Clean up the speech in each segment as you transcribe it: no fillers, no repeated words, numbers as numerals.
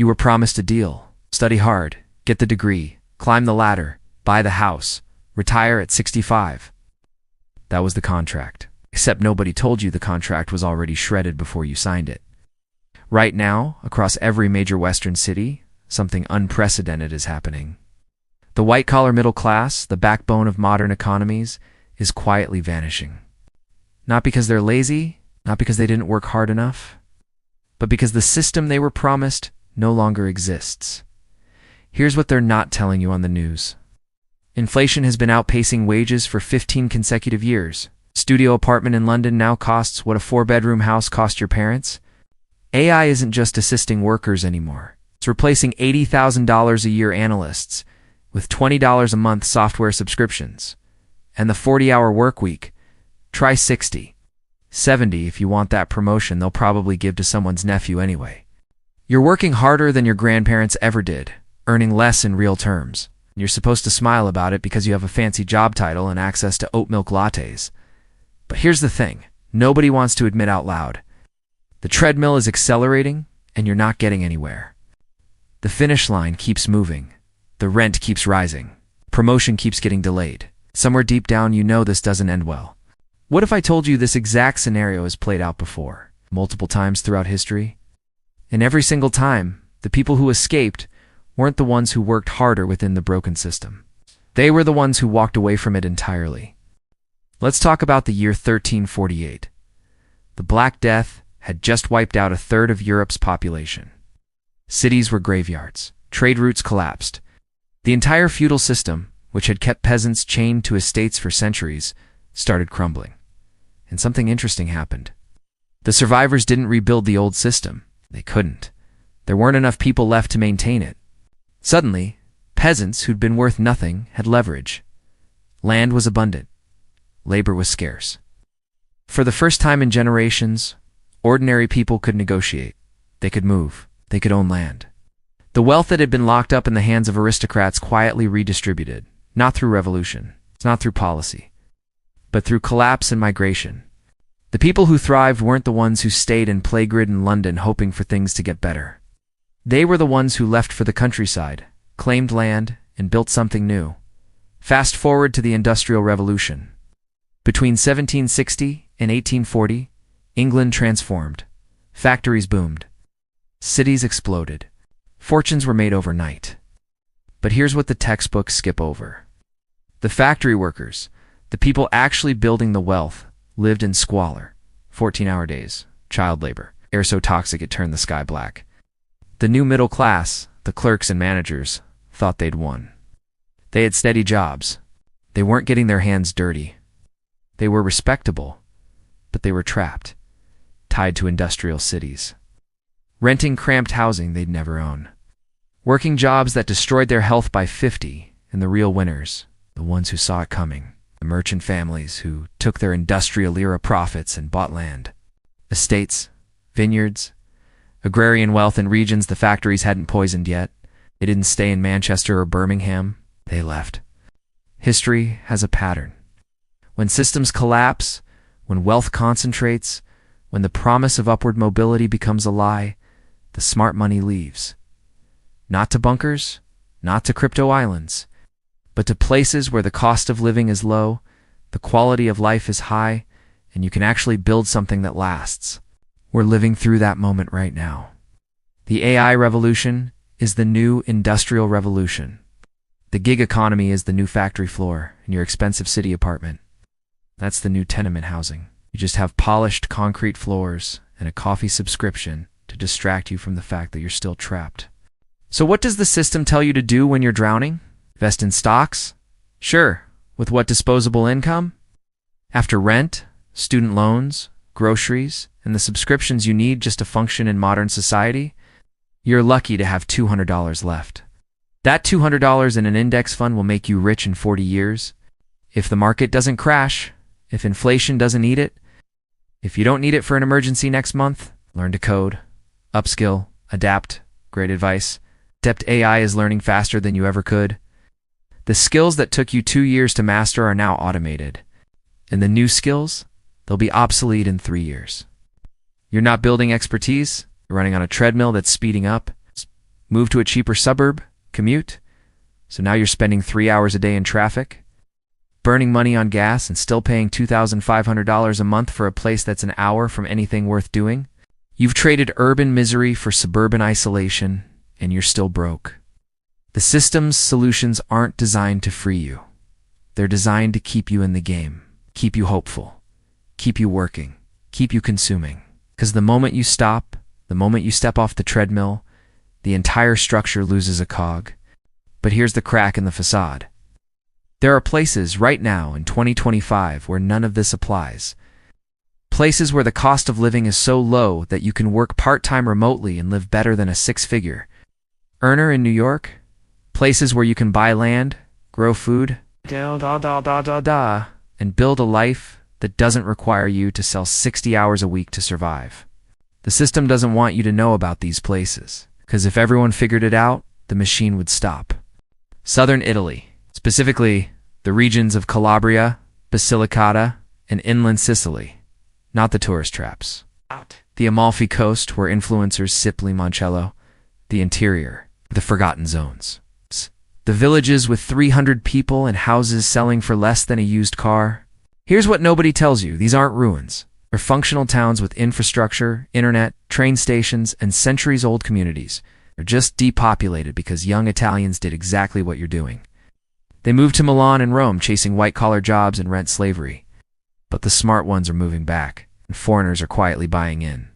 You were promised a deal. Study hard, get the degree, climb the ladder, buy the house, retire at 65. That was the contract. Except nobody told you the contract was already shredded before you signed it. Right now, across every major Western city, something unprecedented is happening. The white-collar middle class, the backbone of modern economies, is quietly vanishing. Not because they're lazy, not because they didn't work hard enough, but because the system they were promised no longer exists. Here's what they're not telling you on the news. Inflation has been outpacing wages for 15 consecutive years. Studio apartment in London now costs what a 4-bedroom house cost your parents. AI isn't just assisting workers anymore. It's replacing $80,000 a year analysts with $20 a month software subscriptions. And the 40-hour work week, try 60. 70 if you want that promotion they'll probably give to someone's nephew anyway. You're working harder than your grandparents ever did, earning less in real terms. You're supposed to smile about it because you have a fancy job title and access to oat milk lattes. But here's the thing, nobody wants to admit out loud. The treadmill is accelerating, and you're not getting anywhere. The finish line keeps moving. The rent keeps rising. Promotion keeps getting delayed. Somewhere deep down you know this doesn't end well. What if I told you this exact scenario has played out before, multiple times throughout history? And every single time, the people who escaped weren't the ones who worked harder within the broken system. They were the ones who walked away from it entirely. Let's talk about the year 1348. The Black Death had just wiped out a third of Europe's population. Cities were graveyards. Trade routes collapsed. The entire feudal system, which had kept peasants chained to estates for centuries, started crumbling. And something interesting happened. The survivors didn't rebuild the old system. They couldn't. There weren't enough people left to maintain it. Suddenly, peasants who'd been worth nothing had leverage. Land was abundant. Labor was scarce. For the first time in generations, ordinary people could negotiate. They could move. They could own land. The wealth that had been locked up in the hands of aristocrats quietly redistributed, not through revolution, not through policy, but through collapse and migration. The people who thrived weren't the ones who stayed in plague-ridden London hoping for things to get better. They were the ones who left for the countryside, claimed land, and built something new. Fast forward to the Industrial Revolution. Between 1760 and 1840, England transformed. Factories boomed. Cities exploded. Fortunes were made overnight. But here's what the textbooks skip over. The factory workers, the people actually building the wealth, lived in squalor. 14-hour days, child labor, air so toxic it turned the sky black. The new middle class, the clerks and managers, thought they'd won. They had steady jobs. They weren't getting their hands dirty. They were respectable, but they were trapped, tied to industrial cities. Renting cramped housing they'd never own. Working jobs that destroyed their health by 50, and the real winners, the ones who saw it coming, the merchant families who took their industrial-era profits and bought land. Estates, vineyards, agrarian wealth in regions the factories hadn't poisoned yet. They didn't stay in Manchester or Birmingham. They left. History has a pattern. When systems collapse, when wealth concentrates, when the promise of upward mobility becomes a lie, the smart money leaves. Not to bunkers, not to crypto islands, but to places where the cost of living is low, the quality of life is high, and you can actually build something that lasts. We're living through that moment right now. The AI revolution is the new industrial revolution. The gig economy is the new factory floor in your expensive city apartment. That's the new tenement housing. You just have polished concrete floors and a coffee subscription to distract you from the fact that you're still trapped. So what does the system tell you to do when you're drowning? Invest in stocks? Sure. With what disposable income? After rent, student loans, groceries, and the subscriptions you need just to function in modern society, you're lucky to have $200 left. That $200 in an index fund will make you rich in 40 years. If the market doesn't crash, if inflation doesn't eat it, if you don't need it for an emergency next month, learn to code, upskill, adapt. Great advice. Adept AI is learning faster than you ever could. The skills that took you 2 years to master are now automated. And the new skills, they'll be obsolete in 3 years. You're not building expertise, you're running on a treadmill that's speeding up. Move to a cheaper suburb? Commute? So now you're spending 3 hours a day in traffic? Burning money on gas and still paying $2,500 a month for a place that's an hour from anything worth doing? You've traded urban misery for suburban isolation, and you're still broke. The system's solutions aren't designed to free you. They're designed to keep you in the game, keep you hopeful, keep you working, keep you consuming. Because the moment you stop, the moment you step off the treadmill, the entire structure loses a cog. But here's the crack in the facade. There are places right now in 2025 where none of this applies. Places where the cost of living is so low that you can work part-time remotely and live better than a six-figure earner in New York. Places where you can buy land, grow food, and build a life that doesn't require you to sell 60 hours a week to survive. The system doesn't want you to know about these places, because if everyone figured it out, the machine would stop. Southern Italy, specifically the regions of Calabria, Basilicata, and inland Sicily, not the tourist traps. The Amalfi Coast, where influencers sip limoncello. The interior, the forgotten zones. The villages with 300 people and houses selling for less than a used car. Here's what nobody tells you. These aren't ruins. They're functional towns with infrastructure, internet, train stations, and centuries-old communities. They're just depopulated because young Italians did exactly what you're doing. They moved to Milan and Rome chasing white-collar jobs and rent slavery. But the smart ones are moving back, and foreigners are quietly buying in.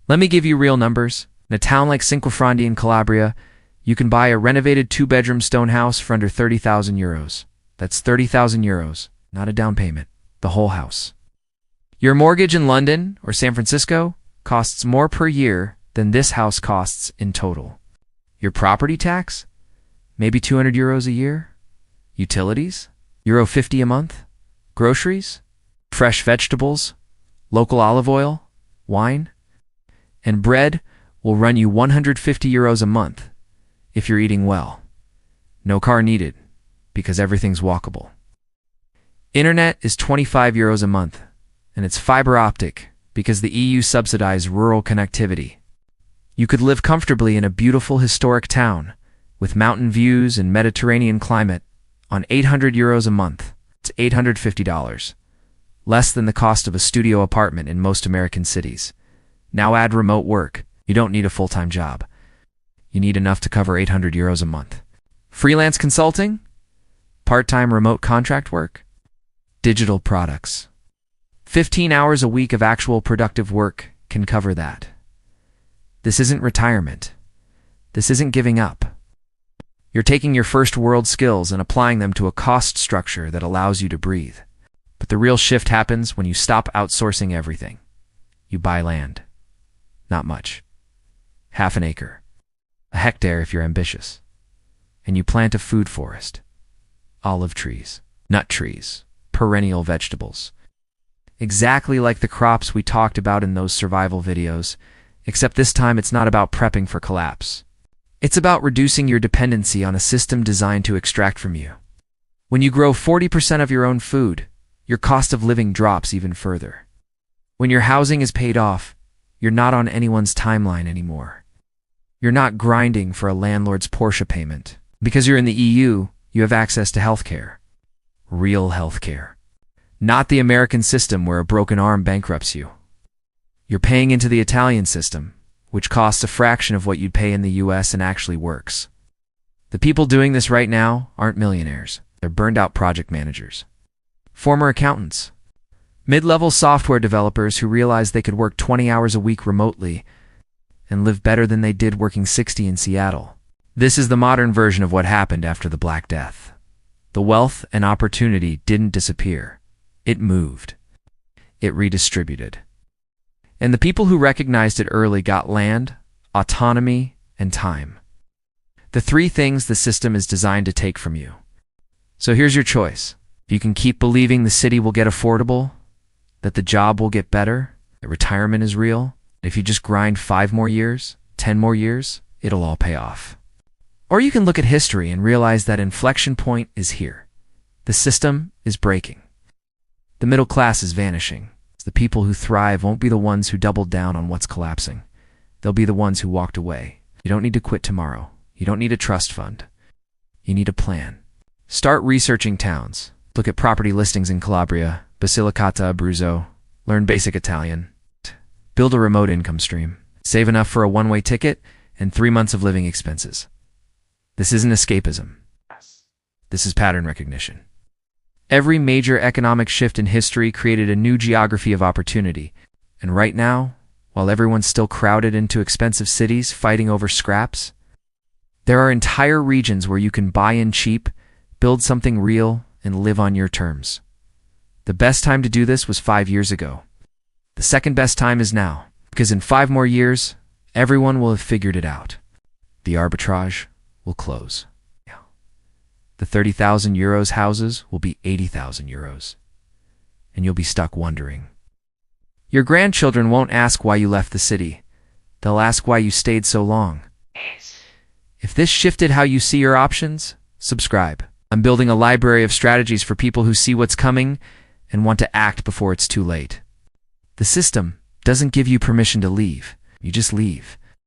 Let me give you real numbers. In a town like Cinquefrondi in Calabria, you can buy a renovated 2-bedroom stone house for under 30,000 euros. That's 30,000 euros, not a down payment, the whole house. Your mortgage in London or San Francisco costs more per year than this house costs in total. Your property tax? Maybe 200 euros a year? Utilities? Euro 50 a month? Groceries? Fresh vegetables? Local olive oil? Wine? And bread will run you 150 euros a month if you're eating well. No car needed, because everything's walkable. Internet is 25 euros a month, and it's fiber optic because the EU subsidizes rural connectivity. You could live comfortably in a beautiful historic town with mountain views and Mediterranean climate on 800 euros a month. It's $850, less than the cost of a studio apartment in most American cities. Now add remote work. You don't need a full-time job. You need enough to cover 800 euros a month. Freelance consulting? Part-time remote contract work? Digital products. 15 hours a week of actual productive work can cover that. This isn't retirement. This isn't giving up. You're taking your first world skills and applying them to a cost structure that allows you to breathe. But the real shift happens when you stop outsourcing everything. You buy land. Not much. Half an acre. A hectare if you're ambitious. And you plant a food forest. Olive trees, nut trees, perennial vegetables. Exactly like the crops we talked about in those survival videos, except this time it's not about prepping for collapse. It's about reducing your dependency on a system designed to extract from you. When you grow 40% of your own food, your cost of living drops even further. When your housing is paid off, you're not on anyone's timeline anymore. You're not grinding for a landlord's Porsche payment. Because you're in the EU, you have access to healthcare. Real healthcare. Not the American system where a broken arm bankrupts you. You're paying into the Italian system, which costs a fraction of what you'd pay in the US and actually works. The people doing this right now aren't millionaires. They're burned-out project managers. Former accountants. Mid-level software developers who realized they could work 20 hours a week remotely and live better than they did working 60 in Seattle. This is the modern version of what happened after the Black Death. The wealth and opportunity didn't disappear. It moved. It redistributed. And the people who recognized it early got land, autonomy, and time. The 3 things the system is designed to take from you. So here's your choice. You can keep believing the city will get affordable, that the job will get better, that retirement is real. If you just grind 5 more years, 10 more years, it'll all pay off. Or you can look at history and realize that inflection point is here. The system is breaking. The middle class is vanishing. The people who thrive won't be the ones who doubled down on what's collapsing. They'll be the ones who walked away. You don't need to quit tomorrow. You don't need a trust fund. You need a plan. Start researching towns. Look at property listings in Calabria, Basilicata, Abruzzo. Learn basic Italian. Build a remote income stream. Save enough for a one-way ticket and 3 months of living expenses. This isn't escapism. This is pattern recognition. Every major economic shift in history created a new geography of opportunity. And right now, while everyone's still crowded into expensive cities fighting over scraps, there are entire regions where you can buy in cheap, build something real, and live on your terms. The best time to do this was 5 years ago. The second best time is now, because in 5 more years, everyone will have figured it out. The arbitrage will close. The 30,000 euros houses will be 80,000 euros. And you'll be stuck wondering. Your grandchildren won't ask why you left the city. They'll ask why you stayed so long. If this shifted how you see your options, subscribe. I'm building a library of strategies for people who see what's coming and want to act before it's too late. The system doesn't give you permission to leave. You just leave.